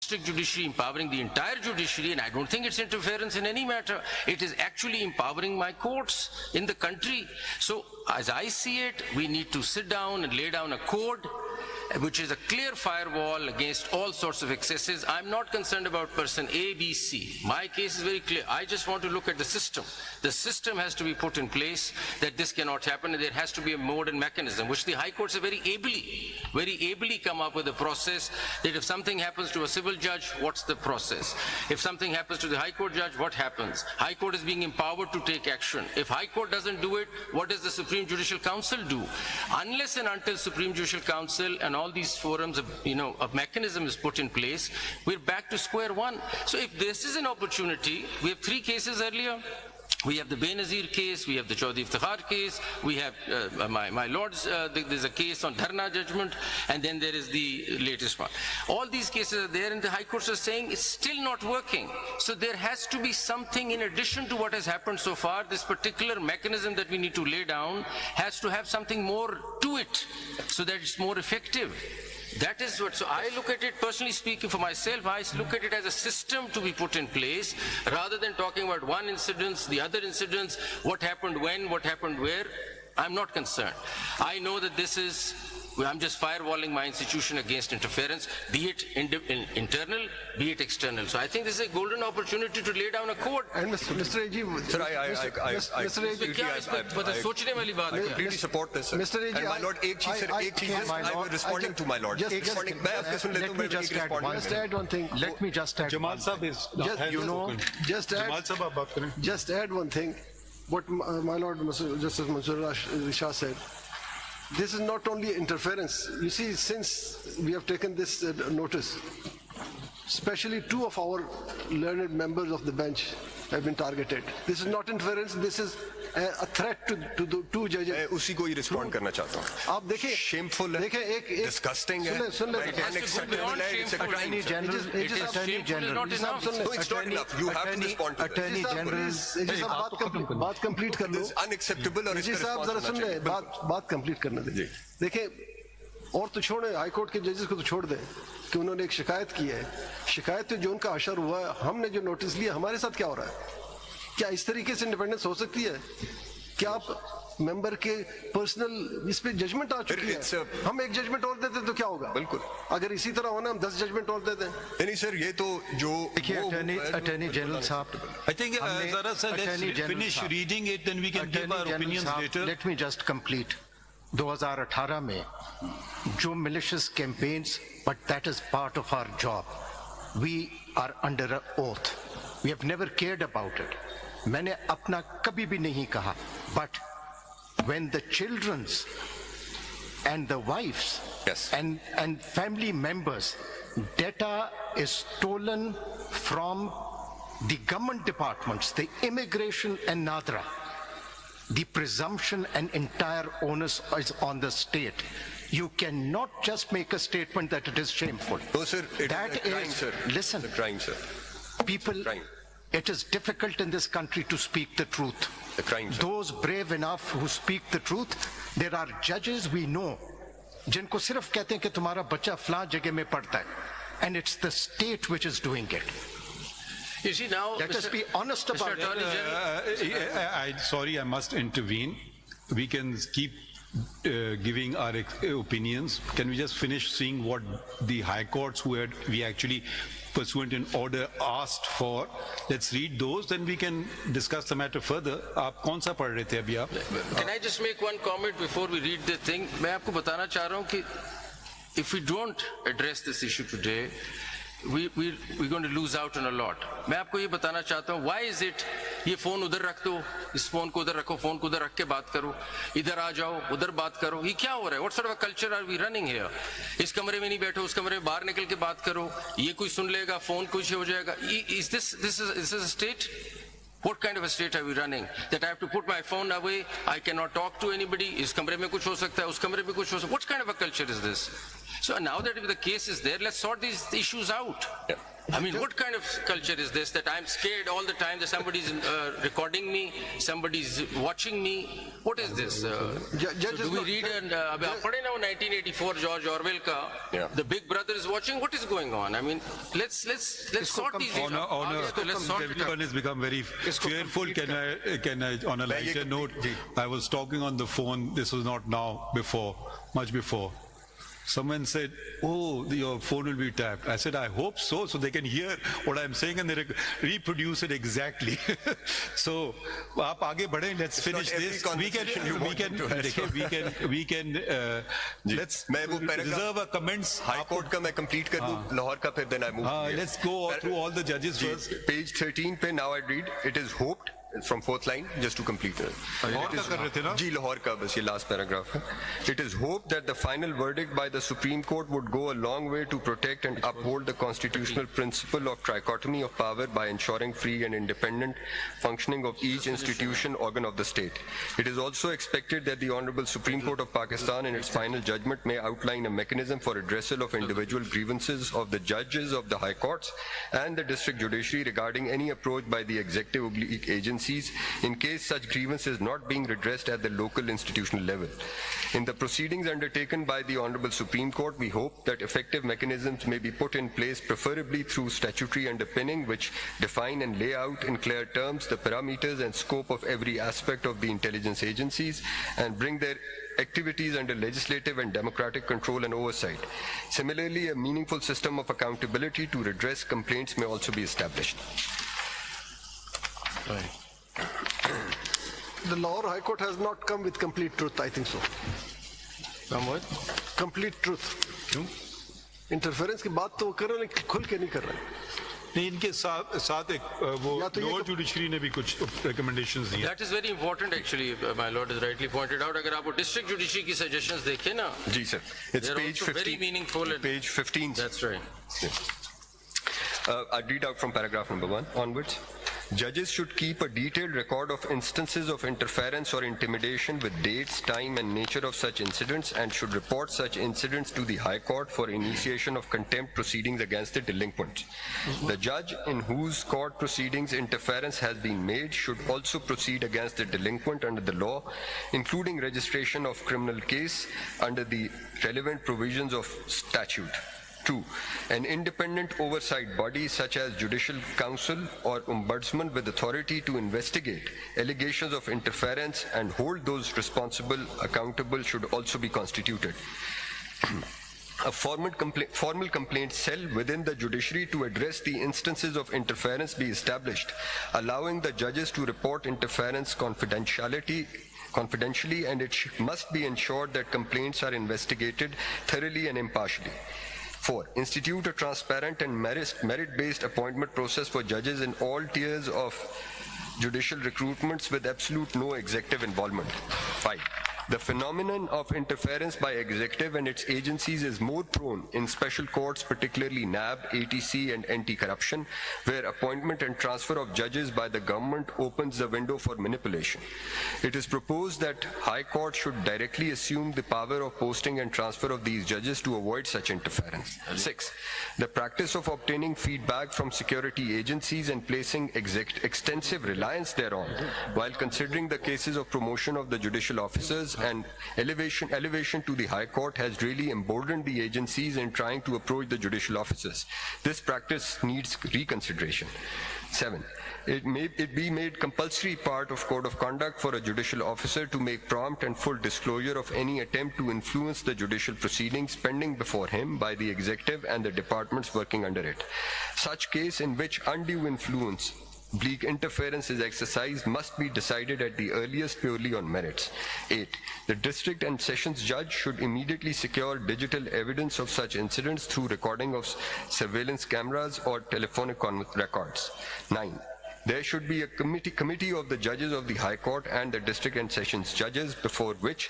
district judiciary, empowering the entire judiciary, and I don't think it's interference in any matter. It is actually empowering my courts in the country. So as I see it, we need to sit down and lay down a code which is a clear firewall against all sorts of excesses. I'm not concerned about person A, B, C. My case is very clear. I just want to look at the system. The system has to be put in place that this cannot happen, and there has to be a mode and mechanism, which the high courts have very ably come up with a process that if something happens to a civil judge, what's the process? If something happens to the high court judge, what happens? High court is being empowered to take action. If high court doesn't do it, what does the Supreme Judicial Council do? Unless and until Supreme Judicial Council and all these forums, a mechanism is put in place, we're back to square one. So if this is an opportunity, we have 3 cases earlier. We have the Benazir case, we have the Chaudhry Iftikhar case, we have my lords, there's a case on Dharna judgment, and then there is the latest one. All these cases are there, and the high courts are saying it's still not working. So there has to be something in addition to what has happened so far. This particular mechanism that we need to lay down has to have something more to it so that it's more effective. That is what, so I look at it, personally speaking for myself, I look at it as a system to be put in place, rather than talking about one incident, the other incidents, what happened when, what happened where. I'm not concerned. I know that this is, I'm just firewalling my institution against interference, be it internal, be it external. So I think this is a golden opportunity to lay down a code. And Mr. AG, Sir, I completely support this, sir. Mr. AG, and my lord, I was responding to my lord. Let me just add one thing. Let me just add Jamal Sahab is just add one thing. What my lord Justice Mansoor Shah said. This is not only interference. You see, since we have taken this notice, especially 2 of our learned members of the bench have been targeted. This is not interference, this is a threat to the 2 judges. मैं उसी को ही respond करना चाहता हूँ. आप देखिए, shameful है, disgusting है, unacceptable है. Attorney General, Attorney General. No, it's not enough. You have to respond to that. Attorney General. बात कंप्लीट कर लो. This is unacceptable और जी इसका साहब जरा सुन ले, बात कंप्लीट करने दे. देखिए, और तो छोड़े, हाई कोर्ट के जजेस को तो छोड़ दें कि उन्होंने एक शिकायत की है. शिकायत जो उनका अशर हुआ है, हमने जो नोटिस लिया, हमारे साथ क्या हो रहा है? क्या इस तरीके से इंडिपेंडेंस हो सकती है? क्या आप मेंबर के पर्सनल इस पे जजमेंट आ चुकी है? हम एक जजमेंट और देते तो क्या होगा? बिल्कुल. अगर इसी तरह होना, हम 10 जजमेंट और दे दें. नहीं सर, ये तो जो Attorney General साहब, I think Zara sir, let's finish reading it, then we can give our opinions later. Let me just complete. 2018 में जो malicious campaigns, but that is part of our job. We are under an oath. We have never cared about it. मैंने अपना कभी भी नहीं कहा. But when the children's and the wives and family members data is stolen from the government departments, the immigration and NADRA, the presumption and entire onus is on the state. You cannot just make a statement that it is shameful. No, sir, it that is a crime, sir. Listen, it's a crime, sir. People, it is difficult in this country to speak the truth. A crime, sir. Those brave enough who speak the truth, there are judges we know, जिनको सिर्फ कहते हैं कि तुम्हारा बच्चा फलां जगह में पढ़ता है, and it's the state which is doing it. You see now, let us be honest about it. Sorry, I must intervene. We can keep giving our opinions. Can we just finish seeing what the high courts we actually pursuant in order asked for? Let's read those, then we can discuss the matter further. आप कौन सा पढ़ रहे थे अभी आप? Can I just make one comment before we read the thing? मैं आपको बताना चाह रहा हूँ कि if we don't address this issue today, we're going to lose out on a lot. मैं आपको ये बताना चाहता हूँ, why is it ये फोन उधर रख दो, इस फोन को उधर रखो, फोन को उधर रख के बात करो, इधर आ जाओ, उधर बात करो, ये क्या हो रहा है? What sort of a culture are we running here? इस कमरे में नहीं बैठो, उस कमरे में बाहर निकल के बात करो, ये कोई सुन लेगा, फोन कुछ हो जाएगा. Is this a state? What kind of a state are we running? That I have to put my phone away, I cannot talk to anybody, इस कमरे में कुछ हो सकता है, उस कमरे में कुछ हो सकता है. What kind of a culture is this? So now that the case is there, let's sort these issues out. I mean, what kind of culture is this that I'm scared all the time that somebody's recording me, somebody's watching me? What is this? So do we read and पढ़े ना वो 1984 George Orwell का the Big Brother is watching? What is going on? I mean, let's sort these things out. Let's sort it out. Everyone has become very fearful. Can I, on a lighter note, I was talking on the phone, this was not now, before, much before. Someone said, oh, your phone will be tapped. I said, I hope so they can hear what I'm saying and they reproduce it exactly. So, aap aage badhe, let's finish this. We can let's reserve our comments. High Court का मैं complete कर दूं, लाहौर का फिर then I move. Let's go through all the judges first. Page 13 पे now I read, it is hoped, from fourth line, just to complete it. Lahore का कर रहे थे ना? जी, लाहौर का बस ये last paragraph है. It is hoped that the final verdict by the Supreme Court would go a long way to protect and uphold the constitutional principle of trichotomy of power by ensuring free and independent functioning of each institution organ of the state. It is also expected that the Honorable Supreme Court of Pakistan in its final judgment may outline a mechanism for redressal of individual grievances of the judges of the high courts and the district judiciary regarding any approach by the executive agencies in case such grievance is not being redressed at the local institutional level. In the proceedings undertaken by the Honorable Supreme Court, we hope that effective mechanisms may be put in place, preferably through statutory underpinning, which define and lay out in clear terms the parameters and scope of every aspect of the intelligence agencies and bring their activities under legislative and democratic control and oversight. Similarly, a meaningful system of accountability to redress complaints may also be established. Right. The Lahore High Court has not come with complete truth, I think so. What? Complete truth. क्यों? Interference की बात तो वो कर रहे हैं लेकिन खुल के नहीं कर रहे हैं. नहीं, इनके साथ एक वो लोअर जुडिशरी ने भी कुछ recommendations दिए. That is very important actually, my lord has rightly pointed out. अगर आप वो district judiciary की suggestions देखें ना, जी sir, it's they're page also 15. very meaningful. And Page 15. that's right. I read out from paragraph number 1 onwards. Judges should keep a detailed record of instances of interference or intimidation with dates, time and nature of such incidents and should report such incidents to the High Court for initiation of contempt proceedings against the delinquents. The judge in whose court proceedings interference has been made should also proceed against the delinquent under the law, including registration of criminal case under the relevant provisions of statute. 2. An independent oversight body such as Judicial Council or Ombudsman with authority to investigate allegations of interference and hold those responsible accountable should also be constituted. A formal complaint cell within the judiciary to address the instances of interference be established, allowing the judges to report interference confidentially, and it must be ensured that complaints are investigated thoroughly and impartially. 4. Institute a transparent and merit-based appointment process for judges in all tiers of judicial recruitments with absolute no executive involvement. 5. The phenomenon of interference by executive and its agencies is more prone in special courts, particularly NAB, ATC, and anti-corruption, where appointment and transfer of judges by the government opens the window for manipulation. It is proposed that High Court should directly assume the power of posting and transfer of these judges to avoid such interference. 6. The practice of obtaining feedback from security agencies and placing extensive reliance thereon, while considering the cases of promotion of the judicial officers and elevation to the High Court has really emboldened the agencies in trying to approach the judicial officers. This practice needs reconsideration. 7. It be made compulsory part of code of conduct for a judicial officer to make prompt and full disclosure of any attempt to influence the judicial proceedings pending before him by the executive and the departments working under it. Such case in which undue influence, bleak interference is exercised must be decided at the earliest purely on merits. 8. The district and sessions judge should immediately secure digital evidence of such incidents through recording of surveillance cameras or telephonic records. 9. There should be a committee of the judges of the High Court and the district and sessions judges before which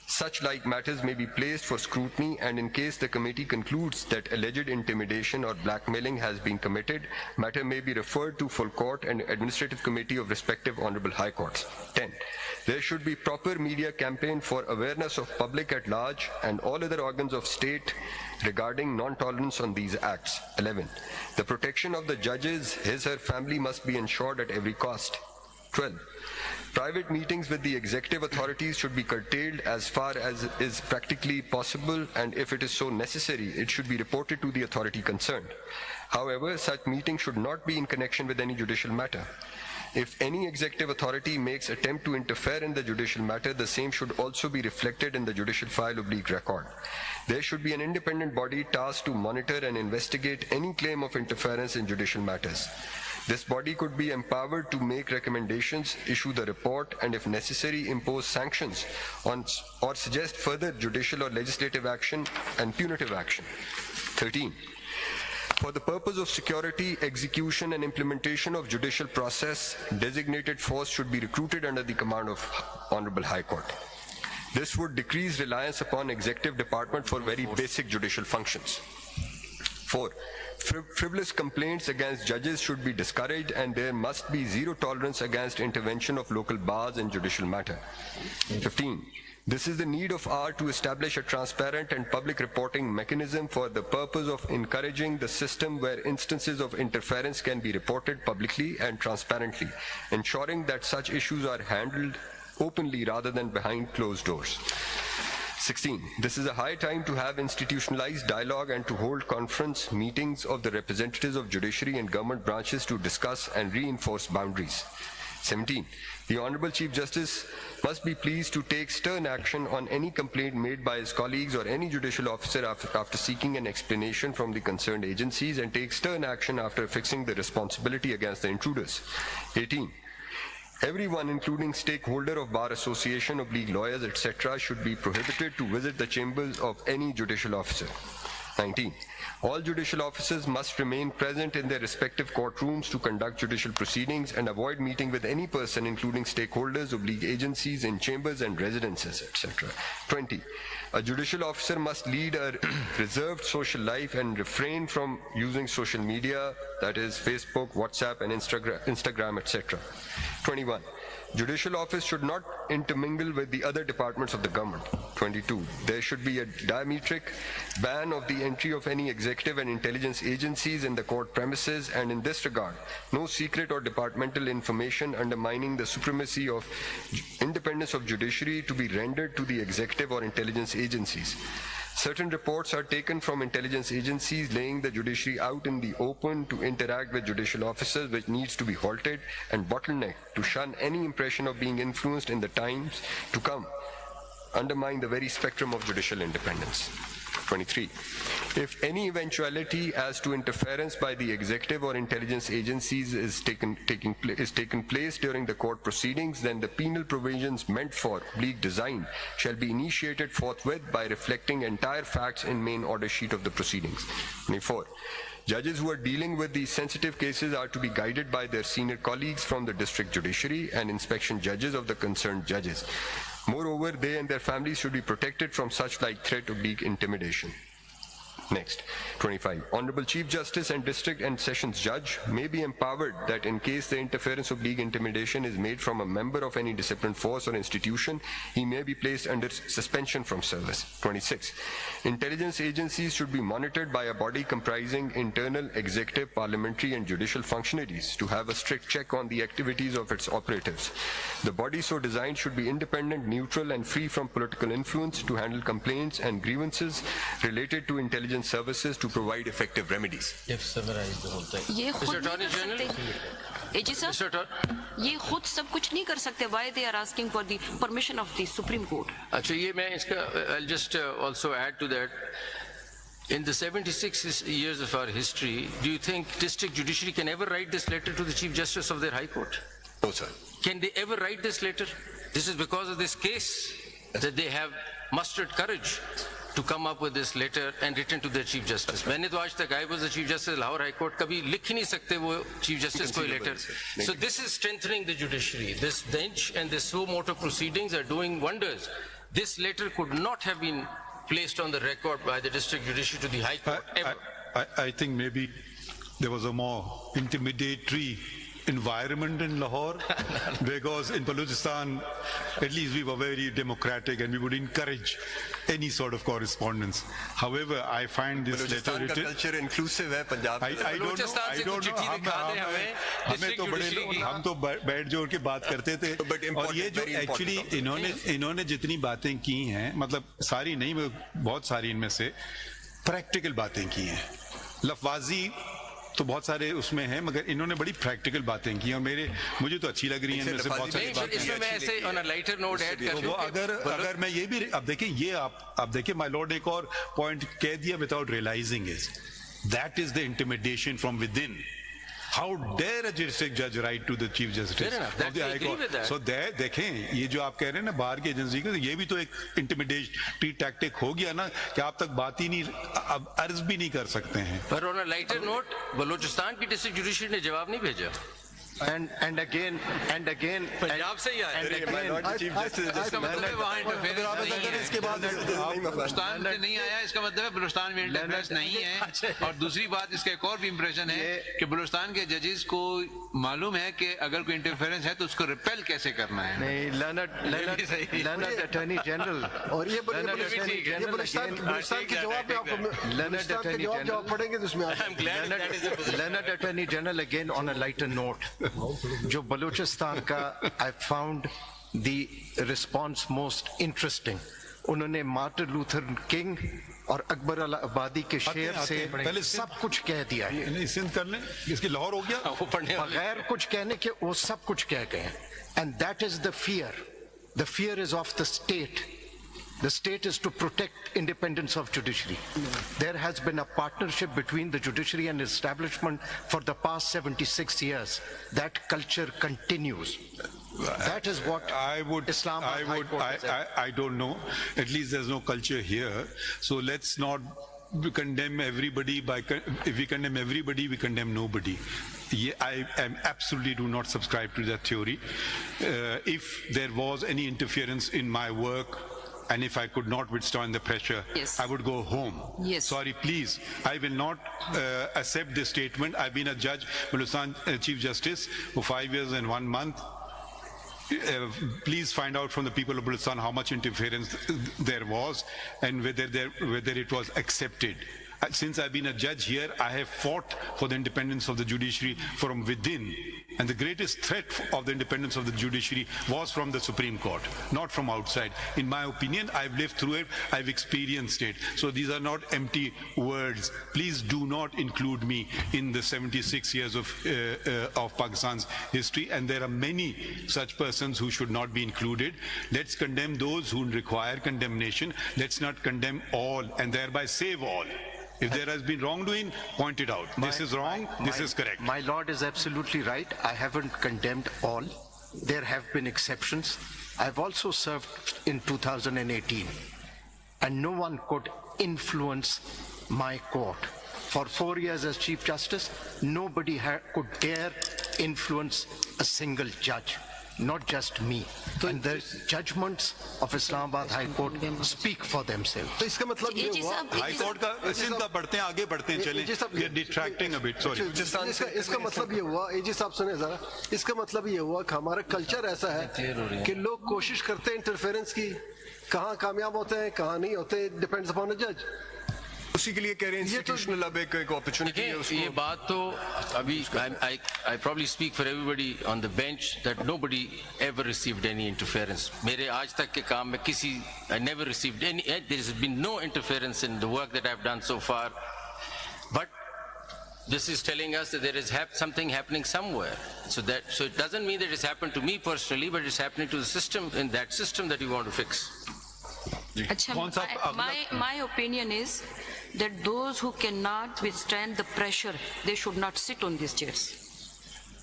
Such like matters may be placed for scrutiny, and in case the committee concludes that alleged intimidation or blackmailing has been committed, matter may be referred to full court and administrative committee of respective honorable high courts. 10. There should be proper media campaign for awareness of public at large and all other organs of state regarding non-tolerance on these acts. 11. The protection of the judges, his/her family must be ensured at every cost. 12. Private meetings with the executive authorities should be curtailed as far as is practically possible, and if it is so necessary, it should be reported to the authority concerned. However, such meetings should not be in connection with any judicial matter. If any executive authority makes attempt to interfere in the judicial matter, the same should also be reflected in the judicial file/record. There should be an independent body tasked to monitor and investigate any claim of interference in judicial matters. This body could be empowered to make recommendations, issue the report, and if necessary, impose sanctions on or suggest further judicial or legislative action and punitive action. 13. For the purpose of security, execution, and implementation of judicial process, designated force should be recruited under the command of Honorable High Court. This would decrease reliance upon executive department for very basic judicial functions. 4. Frivolous complaints against judges should be discouraged, and there must be zero tolerance against intervention of local bars in judicial matter. 15. This is the need of hour to establish a transparent and public reporting mechanism for the purpose of encouraging the system where instances of interference can be reported publicly and transparently, ensuring that such issues are handled openly rather than behind closed doors. 16. This is a high time to have institutionalized dialogue and to hold conference meetings of the representatives of judiciary and government branches to discuss and reinforce boundaries. 17. The Honorable Chief Justice must be pleased to take stern action on any complaint made by his colleagues or any judicial officer after seeking an explanation from the concerned agencies, and take stern action after fixing the responsibility against the intruders. 18. Everyone, including stakeholder of bar association, lawyers, etc., should be prohibited to visit the chambers of any judicial officer. 19. All judicial officers must remain present in their respective courtrooms to conduct judicial proceedings and avoid meeting with any person, including stakeholders of league agencies, in chambers and residences, etc. 20. A judicial officer must lead a reserved social life and refrain from using social media, that is Facebook, WhatsApp, and Instagram, etc. 21. Judicial office should not intermingle with the other departments of the government. 22. There should be a diametric ban of the entry of any executive and intelligence agencies in the court premises, and in this regard, no secret or departmental information undermining the supremacy of independence of judiciary to be rendered to the executive or intelligence agencies. Certain reports are taken from intelligence agencies laying the judiciary out in the open to interact with judicial officers, which needs to be halted and bottlenecked to shun any impression of being influenced in the times to come, undermine the very spectrum of judicial independence. 23. If any eventuality as to interference by the executive or intelligence agencies is taken place during the court proceedings, then the penal provisions meant for league design shall be initiated forthwith by reflecting entire facts in main order sheet of the proceedings. 24. Judges who are dealing with these sensitive cases are to be guided by their senior colleagues from the district judiciary and inspection judges of the concerned judges. Moreover, they and their families should be protected from such like threat of league intimidation. Next, 25. Honorable Chief Justice and District and Sessions Judge may be empowered that in case the interference of league intimidation is made from a member of any disciplined force or institution, he may be placed under suspension from service. 26. Intelligence agencies should be monitored by a body comprising internal, executive, parliamentary, and judicial functionaries to have a strict check on the activities of its operatives. The body so designed should be independent, neutral, and free from political influence to handle complaints and grievances related to intelligence services to provide effective remedies. ये खुद Mr. Attorney नहीं कर General? सकते एजी Mr. Sir Attorney? ये खुद सब कुछ नहीं कर सकते why they are asking for the permission of the Supreme Court. अच्छा ये मैं इसका I'll just also add to that. In the 76 years of our history, do you think district judiciary can ever write this letter to the Chief Justice of their High Court? No, sir. Can they ever write this letter? This is because of this case that they have mustered courage to come up with this letter and written to their Chief Justice. मैंने तो आज तक I was the Chief Justice Lahore High Court कभी लिख ही नहीं सकते वो Chief Justice को letter. So this is strengthening the judiciary. This bench and this suo motu proceedings are doing wonders This letter could not have been placed on the record by the district judiciary to the High Court ever. I think maybe there was a more intimidatory environment in Lahore because in Balochistan, at least we were very democratic and we would encourage any sort of correspondence. However, I find this letter Balochistan का written. Culture inclusive है Punjab I don't know. Balochistan I से don't कुछ know. चिट्ठी दिखा दें हमें, हमें district तो बड़े judiciary की। हम तो बैठ जोड़ के बात करते थे But important, और ये जो very important एक्चुअली इन्होंने जितनी बातें की हैं मतलब सारी नहीं बहुत सारी इनमें से प्रैक्टिकल बातें की हैं लफवाजी तो बहुत सारे उसमें हैं मगर इन्होंने बड़ी प्रैक्टिकल बातें की और मुझे तो अच्छी लग रही हैं इनमें से बहुत सारी नहीं, but इसमें मैं ऐसे on a lighter note add कर तो दूं वो कि अगर मैं ये भी अब देखिए ये आप देखिए माय लॉर्ड एक और पॉइंट कह दिया without realizing is that is the intimidation from within how dare a district जज write to the chief justice Fair enough. That I agree with that. So देखें ये जो आप कह रहे हैं ना बाहर की एजेंसी को ये भी तो एक इंटिमिडेटरी टैक्टिक हो गया ना कि आप तक बात ही नहीं अब अर्ज भी नहीं कर सकते हैं पर on a lighter note, Balochistan की डिस्ट्रिक्ट जुडिशरी ने जवाब नहीं भेजा। And again, पंजाब से ही आया। and My again, Lord, the Chief Justice is इसका मतलब है वहाँ इंटरफेरेंस नहीं है। इसके बाद बलूचिस्तान से नहीं आया इसका मतलब है बलूचिस्तान में इंटरफेरेंस नहीं है। और दूसरी बात इसका एक और भी इंप्रेशन है कि बलूचिस्तान के जजेस को मालूम है कि अगर कोई इंटरफेरेंस है तो उसको रिपेल कैसे करना है। नहीं, Learned Attorney General. और ये Learned Attorney General again. Balochistan के जवाब में आपको Learned बलूचिस्तान के Attorney जवाब General. पढ़ेंगे तो उसमें आ I'm glad that is a position. Learned Attorney General again on a lighter note. जो बलूचिस्तान का I found the response most interesting. उन्होंने मार्टिन लूथर किंग और अकबर अल आबादी के शेर से पहले सब कुछ कह दिया है नहीं सिंध कर लें इसकी लाहौर हो गया वो पढ़ने वाले बगैर कुछ कहने के वो सब कुछ कह गए and that is the fear is of the state. The state is to protect independence of judiciary. There has been a partnership between the judiciary and establishment for the past 76 years. That culture continues. That is what Islamabad High Court has said. I don't know. At least there's no culture here. So let's not condemn everybody if we condemn everybody, we condemn nobody. I absolutely do not subscribe to that theory. If there was any interference in my work, and if I could not withstand the pressure, Yes. I would go home. Yes. Sorry, please. I will not accept this statement. I've been a judge, Balochistan Chief Justice, for 5 years and 1 month. Please find out from the people of Balochistan how much interference there was and whether it was accepted. Since I've been a judge here, I have fought for the independence of the judiciary from within. And the greatest threat of the independence of the judiciary was from the Supreme Court, not from outside. In my opinion, I've lived through it, I've experienced it. So these are not empty words. Please do not include me in the 76 years of Pakistan's history. And there are many such persons who should not be included. Let's condemn those who require condemnation. Let's not condemn all and thereby save all. If there has been wrongdoing, point it out. This is wrong, this is correct. My lord is absolutely right. I haven't condemned all. There have been exceptions. I've also served in 2018, and no one could influence my court. For 4 years as Chief Justice, nobody could dare influence a single judge, not just me. And the judgments of Islamabad High Court speak for themselves. तो इसका मतलब ये हुआ high court का सिंध का बढ़ते हैं आगे बढ़ते हैं चलें we are detracting a bit sorry इसका मतलब ये हुआ एजी साहब सुने जरा इसका मतलब ये हुआ कि हमारा कल्चर ऐसा है कि लोग कोशिश करते हैं इंटरफेरेंस की कहाँ कामयाब होते हैं कहाँ नहीं होते डिपेंड्स अपॉन द जज उसी के लिए कह रहे हैं इंस्टीट्यूशनल अब एक अपॉर्चुनिटी है देखिए ये उसको बात तो अभी I probably speak for everybody on the bench that nobody ever received any interference. मेरे आज तक के काम में I never received any. There has been no interference in the work that I've done so far. But this is telling us that there is something happening somewhere. So it doesn't mean that it's happened to me personally, but it's happening to the system, in that system that you want to fix. My opinion is that those who cannot withstand the pressure, they should not sit on these chairs.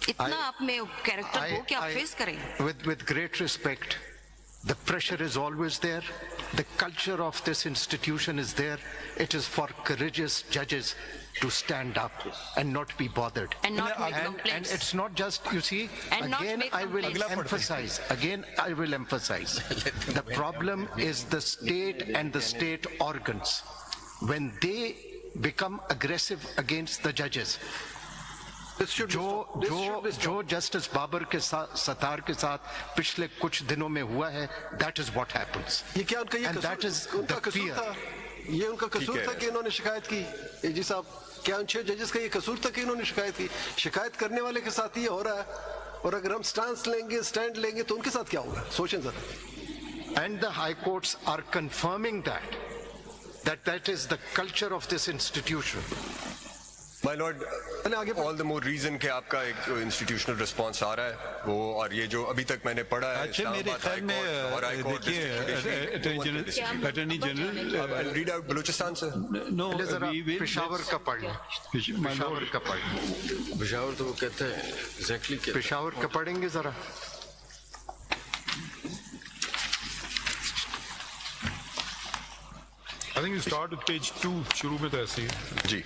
इतना आप में character हो कि आप face करें. With great respect, The pressure is always there. The culture of this institution is there. It is for courageous judges to stand up and not be bothered. And not make And complaints. it's not just, you see, And not again make I will complaints. emphasize, the problem is the state and the state organs. When they become aggressive against the judges, This should be stopped. This should be stopped. जो justice Babar के साथ सतार के साथ पिछले कुछ दिनों में हुआ है, that is what happens. ये क्या उनका ये And that is कसूर, उनका the कसूर fear. था? ये उनका कसूर था कि इन्होंने शिकायत की? एजी साहब, क्या उन 6 जजेस का ये कसूर था कि इन्होंने शिकायत की? शिकायत करने वाले के साथ ये हो रहा है, और अगर हम स्टैंड लेंगे तो उनके साथ क्या होगा? सोचें जरा. And the high courts are confirming that is the culture of this institution. My lord, all the more reason कि आपका एक जो institutional response आ रहा है वो, और ये जो अभी तक मैंने पढ़ा है अच्छा मेरे ख्याल में देखिए attorney general I'll read out Balochistan sir. No पहले जरा पेशावर का पढ़ लें. पेशावर का पढ़ लें. पेशावर तो वो कहते हैं एग्जैक्टली क्या पेशावर का पढ़ेंगे जरा. I think you start with page 2, शुरू में तो ऐसे ही. जी.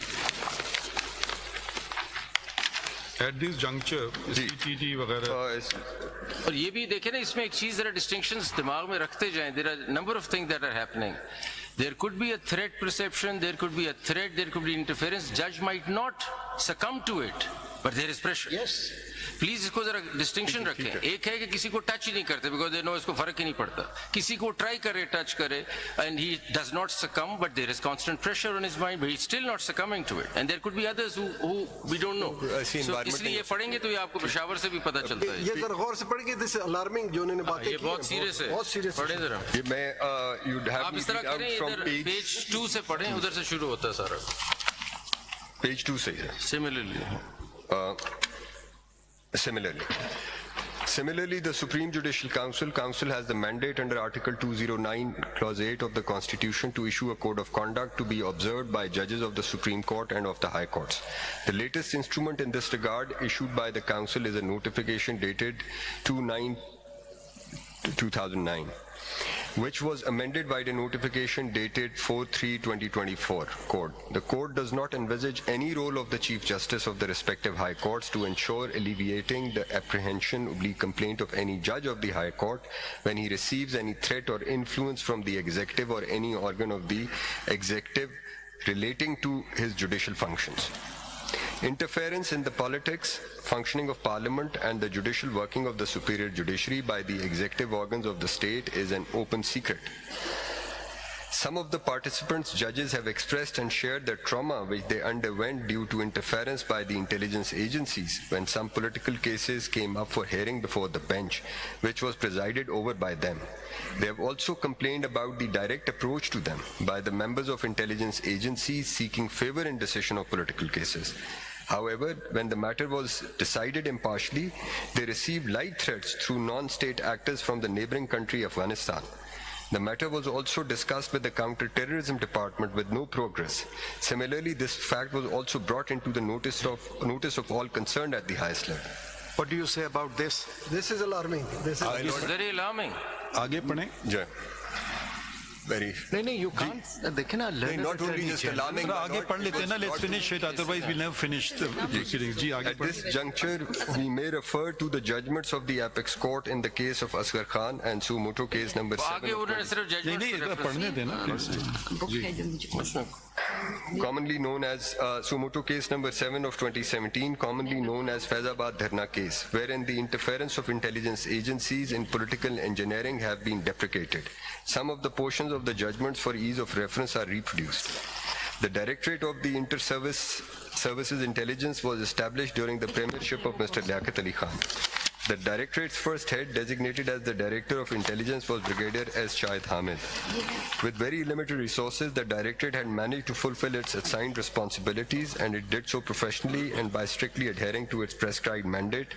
At this juncture, CTT वगैरह. और ये भी देखें ना, इसमें एक चीज जरा डिस्टिंक्शंस दिमाग में रखते जाएं. There are number of things that are happening. There could be a threat perception, there could be a threat, there could be interference. Judge might not succumb to it, but there is pressure. Yes. Please इसको जरा distinction रखें. एक है कि किसी को touch ही नहीं करते बिकॉज दे नो इसको फर्क ही नहीं पड़ता. किसी को ट्राई करे, टच करे, and he does not succumb, but there is constant pressure on his mind, but he is still not succumbing to it. And there could be others who we don't know. So इसलिए ये पढ़ेंगे तो ये आपको पेशावर से भी पता चलता है. ये जरा गौर से पढ़ेंगे. दिस अलार्मिंग जो उन्होंने बातें ये की बहुत सीरियस है. बहुत सीरियस. पढ़े जरा. ये मैं you'd have आप me इस तरह read out करें, from इधर पेज 2 से पढ़ें, उधर से शुरू होता है सारा. page 2 से है. Similarly, the Supreme Judicial Council has the mandate under Article 209, Clause 8 of the Constitution to issue a code of conduct to be observed by judges of the Supreme Court and of the High Courts. The latest instrument in this regard issued by the Council is a notification dated 2/9/2009. Which was amended by the notification dated 4/3/2024 code. The code does not envisage any role of the Chief Justice of the respective High Courts to ensure alleviating the apprehension/complaint of any judge of the High Court when he receives any threat or influence from the executive or any organ of the executive relating to his judicial functions. Interference in the politics, functioning of Parliament and the judicial working of the superior judiciary by the executive organs of the state is an open secret. Some of the participants, judges, have expressed and shared the trauma which they underwent due to interference by the intelligence agencies when some political cases came up for hearing before the bench, which was presided over by them. They have also complained about the direct approach to them by the members of intelligence agencies seeking favor in decision of political cases. However, when the matter was decided impartially, they received light threats through non-state actors from the neighboring country Afghanistan. The matter was also discussed with the Counter-Terrorism Department with no progress. Similarly, this fact was also brought into the notice of all concerned at the highest level. What do you say about this? This is alarming. This is It's very alarming. आगे पढ़ें. Yeah. Very. No, you can't. They cannot learn. Not only just alarming. थोड़ा आगे पढ़ लेते हैं ना. Let's finish it. Otherwise, we'll never finish the proceedings. जी आगे At this juncture, we may refer to the judgments of the Apex Court in the case of Asghar Khan and Sumoto case number 7 आगे of उन्होंने सिर्फ नहीं नहीं judgement पढ़ने देना. Book है जो मुझे commonly known as Sumoto case number 7 of 2017, commonly known as Faizabad Dharna case, wherein the interference of intelligence agencies in political engineering have been deprecated. Some of the portions of the judgments for ease of reference are reproduced. The Directorate of the Services Intelligence was established during the premiership of Mr. Liaquat Ali Khan. The Directorate's first head, designated as the Director of Intelligence, was Brigadier S. Shahid Hamid. With very limited resources, the Directorate had managed to fulfill its assigned responsibilities, and it did so professionally and by strictly adhering to its prescribed mandate.